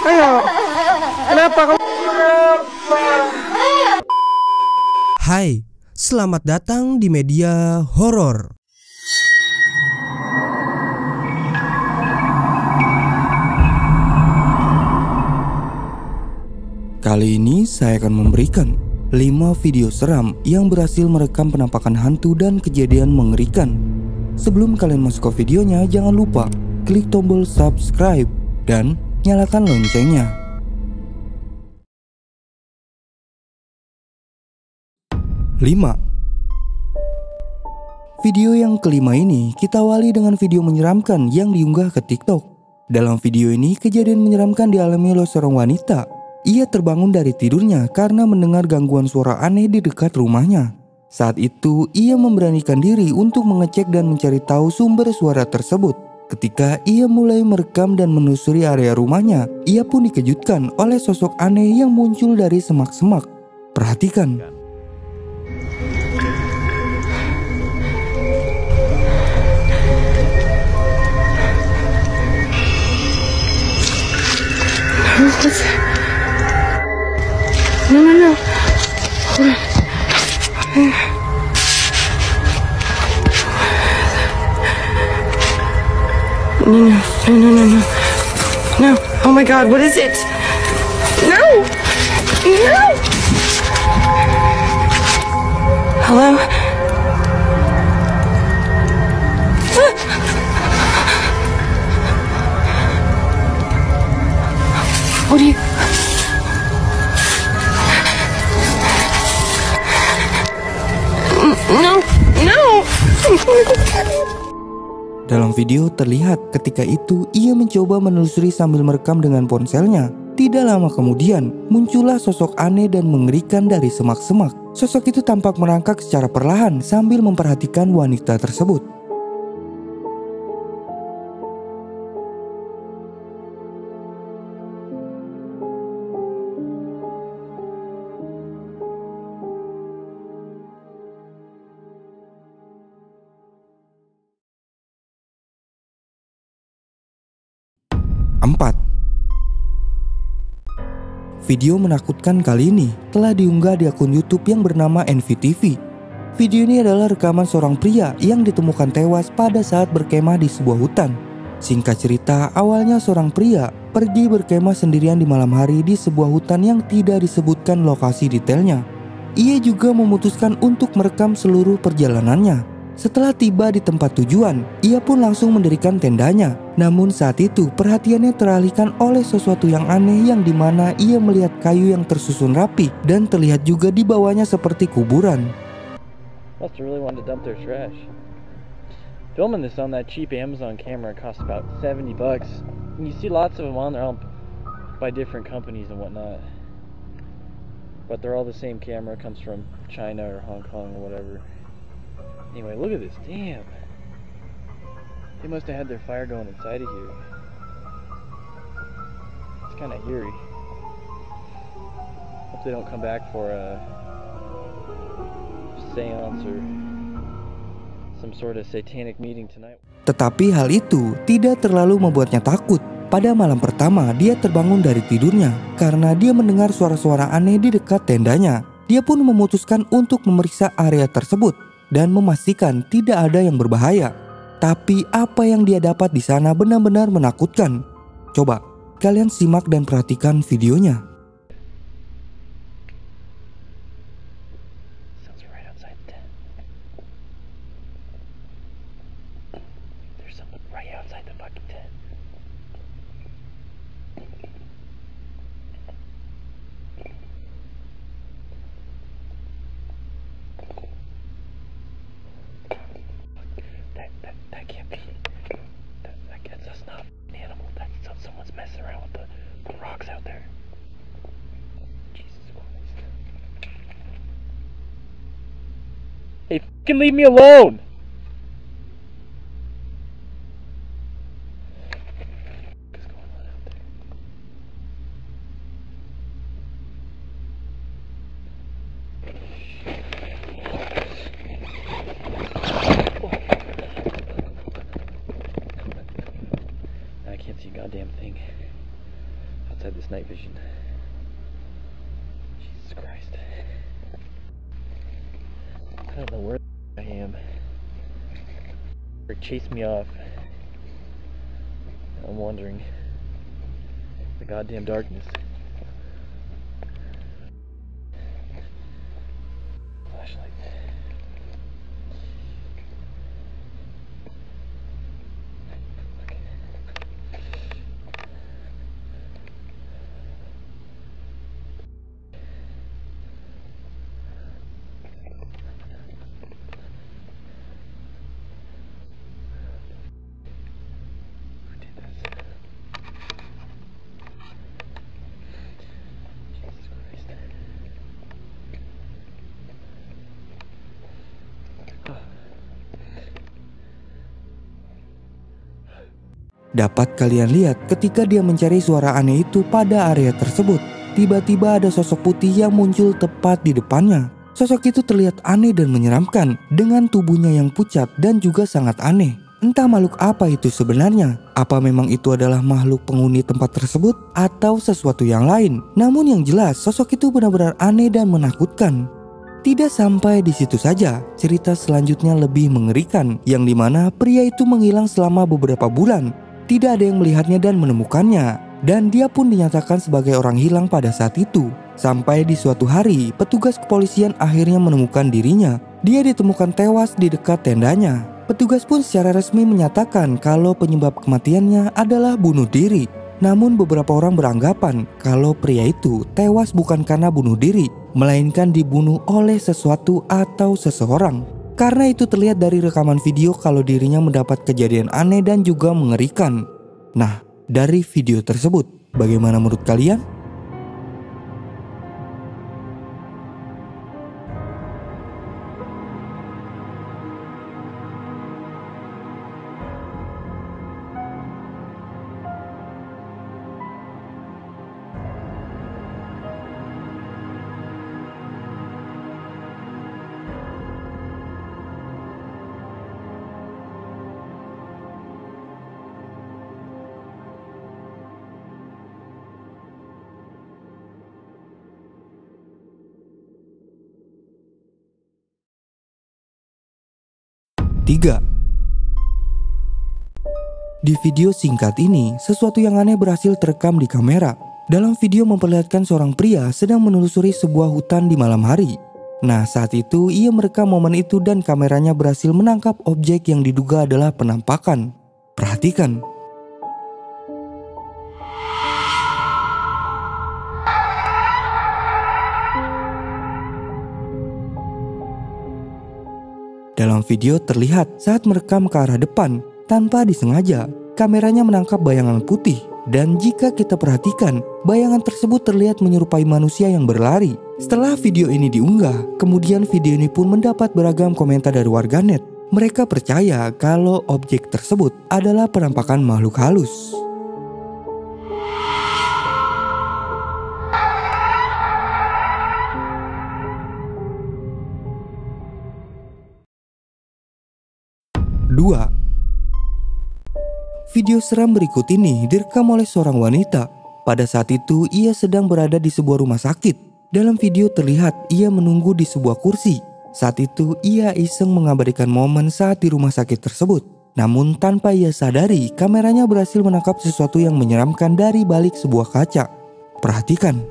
Ayo. Kenapa kamu? Hai, selamat datang di media horor. Kali ini saya akan memberikan 5 video seram yang berhasil merekam penampakan hantu dan kejadian mengerikan. Sebelum kalian masuk ke videonya, jangan lupa klik tombol subscribe dan nyalakan loncengnya. 5. Video yang kelima ini kita awali dengan video menyeramkan yang diunggah ke TikTok. Dalam video ini kejadian menyeramkan dialami oleh seorang wanita. Ia terbangun dari tidurnya karena mendengar gangguan suara aneh di dekat rumahnya. Saat itu ia memberanikan diri untuk mengecek dan mencari tahu sumber suara tersebut. Ketika ia mulai merekam dan menelusuri area rumahnya, ia pun dikejutkan oleh sosok aneh yang muncul dari semak-semak. Perhatikan. No. No. Oh my God, what is it? No. Hello? What do you... No. Dalam video terlihat ketika itu ia mencoba menelusuri sambil merekam dengan ponselnya. Tidak lama kemudian muncullah sosok aneh dan mengerikan dari semak-semak. Sosok itu tampak merangkak secara perlahan sambil memperhatikan wanita tersebut. Video menakutkan kali ini telah diunggah di akun YouTube yang bernama NVTV. Video ini adalah rekaman seorang pria yang ditemukan tewas pada saat berkemah di sebuah hutan. Singkat cerita, awalnya seorang pria pergi berkemah sendirian di malam hari di sebuah hutan yang tidak disebutkan lokasi detailnya. Ia juga memutuskan untuk merekam seluruh perjalanannya. Setelah tiba di tempat tujuan, ia pun langsung mendirikan tendanya. Namun saat itu perhatiannya teralihkan oleh sesuatu yang aneh yang dimana ia melihat kayu yang tersusun rapi dan terlihat juga di bawahnya seperti kuburan. Must really want to dump their trash. Filming this on that cheap Amazon camera costs about $70. And you see lots of them on there by different companies and whatnot. But they're all the same camera, comes from China or Hong Kong or whatever. Anyway, look at this. Damn. They must have had their fire going inside of here. It's kind of eerie. Hope they don't come back for a seance or some sort of satanic meeting tonight. Tetapi hal itu tidak terlalu membuatnya takut. Pada malam pertama, dia terbangun dari tidurnya karena dia mendengar suara-suara aneh di dekat tendanya. Dia pun memutuskan untuk memeriksa area tersebut dan memastikan tidak ada yang berbahaya. Tapi apa yang dia dapat di sana benar-benar menakutkan. Coba kalian simak dan perhatikan videonya. That can't be. That's not an animal. That's someone's messing around with the rocks out there. Jesus Christ. Hey, fucking leave me alone! What's going on out there? I can't see a goddamn thing. outside this night vision. Jesus Christ. I don't know where I am. Or chased me off. I'm wondering. The goddamn darkness. Flashlight. Dapat kalian lihat ketika dia mencari suara aneh itu pada area tersebut. Tiba-tiba ada sosok putih yang muncul tepat di depannya. Sosok itu terlihat aneh dan menyeramkan dengan tubuhnya yang pucat dan juga sangat aneh. Entah makhluk apa itu sebenarnya. Apa memang itu adalah makhluk penghuni tempat tersebut atau sesuatu yang lain. Namun yang jelas sosok itu benar-benar aneh dan menakutkan. Tidak sampai di situ saja, cerita selanjutnya lebih mengerikan, yang dimana pria itu menghilang selama beberapa bulan. Tidak ada yang melihatnya dan menemukannya, dan dia pun dinyatakan sebagai orang hilang pada saat itu. Sampai di suatu hari, petugas kepolisian akhirnya menemukan dirinya. Dia ditemukan tewas di dekat tendanya. Petugas pun secara resmi menyatakan kalau penyebab kematiannya adalah bunuh diri. Namun beberapa orang beranggapan kalau pria itu tewas bukan karena bunuh diri, melainkan dibunuh oleh sesuatu atau seseorang. Karena itu terlihat dari rekaman video kalau dirinya mendapat kejadian aneh dan juga mengerikan. Nah, dari video tersebut, bagaimana menurut kalian? Tiga. Di video singkat ini, sesuatu yang aneh berhasil terekam di kamera. Dalam video memperlihatkan seorang pria sedang menelusuri sebuah hutan di malam hari. Nah, saat itu ia merekam momen itu dan kameranya berhasil menangkap objek yang diduga adalah penampakan. Perhatikan. Dalam video terlihat saat merekam ke arah depan, tanpa disengaja, kameranya menangkap bayangan putih. Dan jika kita perhatikan, bayangan tersebut terlihat menyerupai manusia yang berlari. Setelah video ini diunggah, kemudian video ini pun mendapat beragam komentar dari warganet. Mereka percaya kalau objek tersebut adalah penampakan makhluk halus. Dua. Video seram berikut ini direkam oleh seorang wanita. Pada saat itu ia sedang berada di sebuah rumah sakit. Dalam video terlihat ia menunggu di sebuah kursi. Saat itu ia iseng mengabadikan momen saat di rumah sakit tersebut. Namun tanpa ia sadari, kameranya berhasil menangkap sesuatu yang menyeramkan dari balik sebuah kaca. Perhatikan.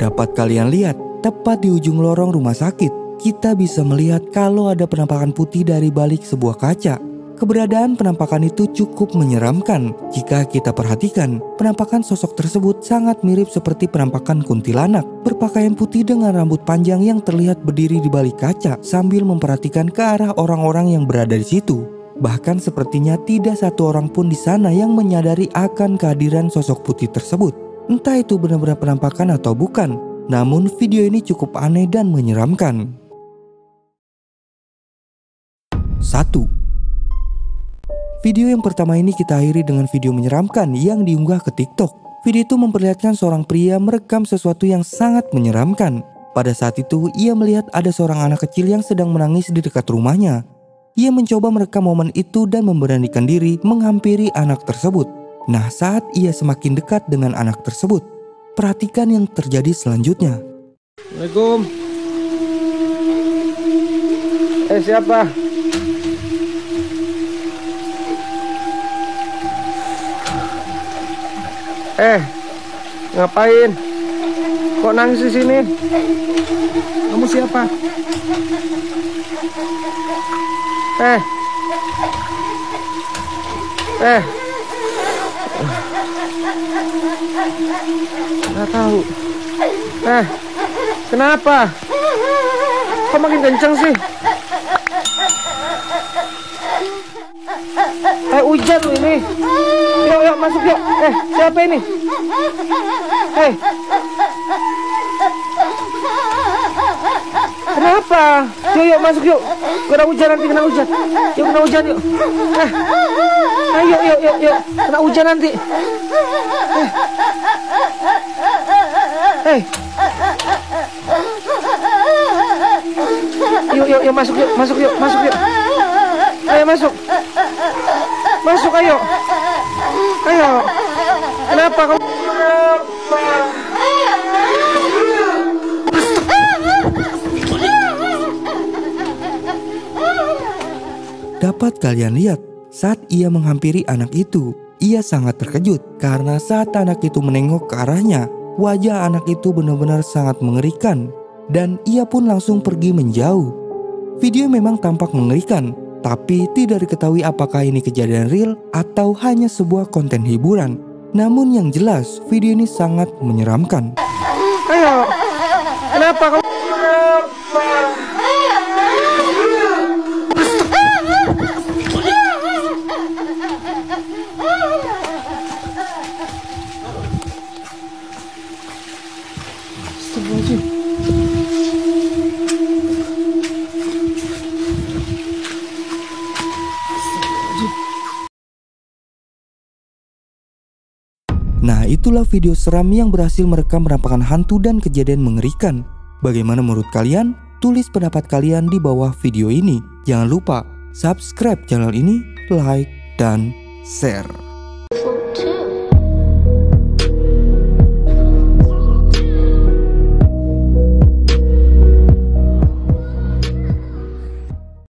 Dapat kalian lihat, tepat di ujung lorong rumah sakit, kita bisa melihat kalau ada penampakan putih dari balik sebuah kaca. Keberadaan penampakan itu cukup menyeramkan. Jika kita perhatikan, penampakan sosok tersebut sangat mirip seperti penampakan kuntilanak, berpakaian putih dengan rambut panjang yang terlihat berdiri di balik kaca sambil memperhatikan ke arah orang-orang yang berada di situ. Bahkan sepertinya tidak satu orang pun di sana yang menyadari akan kehadiran sosok putih tersebut. Entah itu benar-benar penampakan atau bukan, namun video ini cukup aneh dan menyeramkan. 1. Video yang pertama ini kita akhiri dengan video menyeramkan yang diunggah ke TikTok. Video itu memperlihatkan seorang pria merekam sesuatu yang sangat menyeramkan. Pada saat itu, ia melihat ada seorang anak kecil yang sedang menangis di dekat rumahnya. Ia mencoba merekam momen itu dan memberanikan diri menghampiri anak tersebut. Nah, saat ia semakin dekat dengan anak tersebut, perhatikan yang terjadi selanjutnya. Assalamualaikum. Siapa? Ngapain? Kok nangis di sini? Kamu siapa? Nggak tahu. Kenapa? Kok makin kenceng sih? Hujan loh ini. Yuk masuk yuk. Siapa ini? Kenapa? Yuk masuk yuk. Kena hujan nanti, kena hujan. Yuk kena hujan yuk. Yuk. Kena hujan nanti. Yuk masuk yuk. Ayo masuk. Masuk ayo. Kenapa kamu? Dapat kalian lihat, saat ia menghampiri anak itu, ia sangat terkejut karena saat anak itu menengok ke arahnya, wajah anak itu benar-benar sangat mengerikan dan ia pun langsung pergi menjauh. Video memang tampak mengerikan, tapi tidak diketahui apakah ini kejadian real atau hanya sebuah konten hiburan. Namun yang jelas, video ini sangat menyeramkan. Ayo, kenapa kamu? Nah, itulah video seram yang berhasil merekam penampakan hantu dan kejadian mengerikan. Bagaimana menurut kalian? Tulis pendapat kalian di bawah video ini. Jangan lupa subscribe channel ini, like, dan share.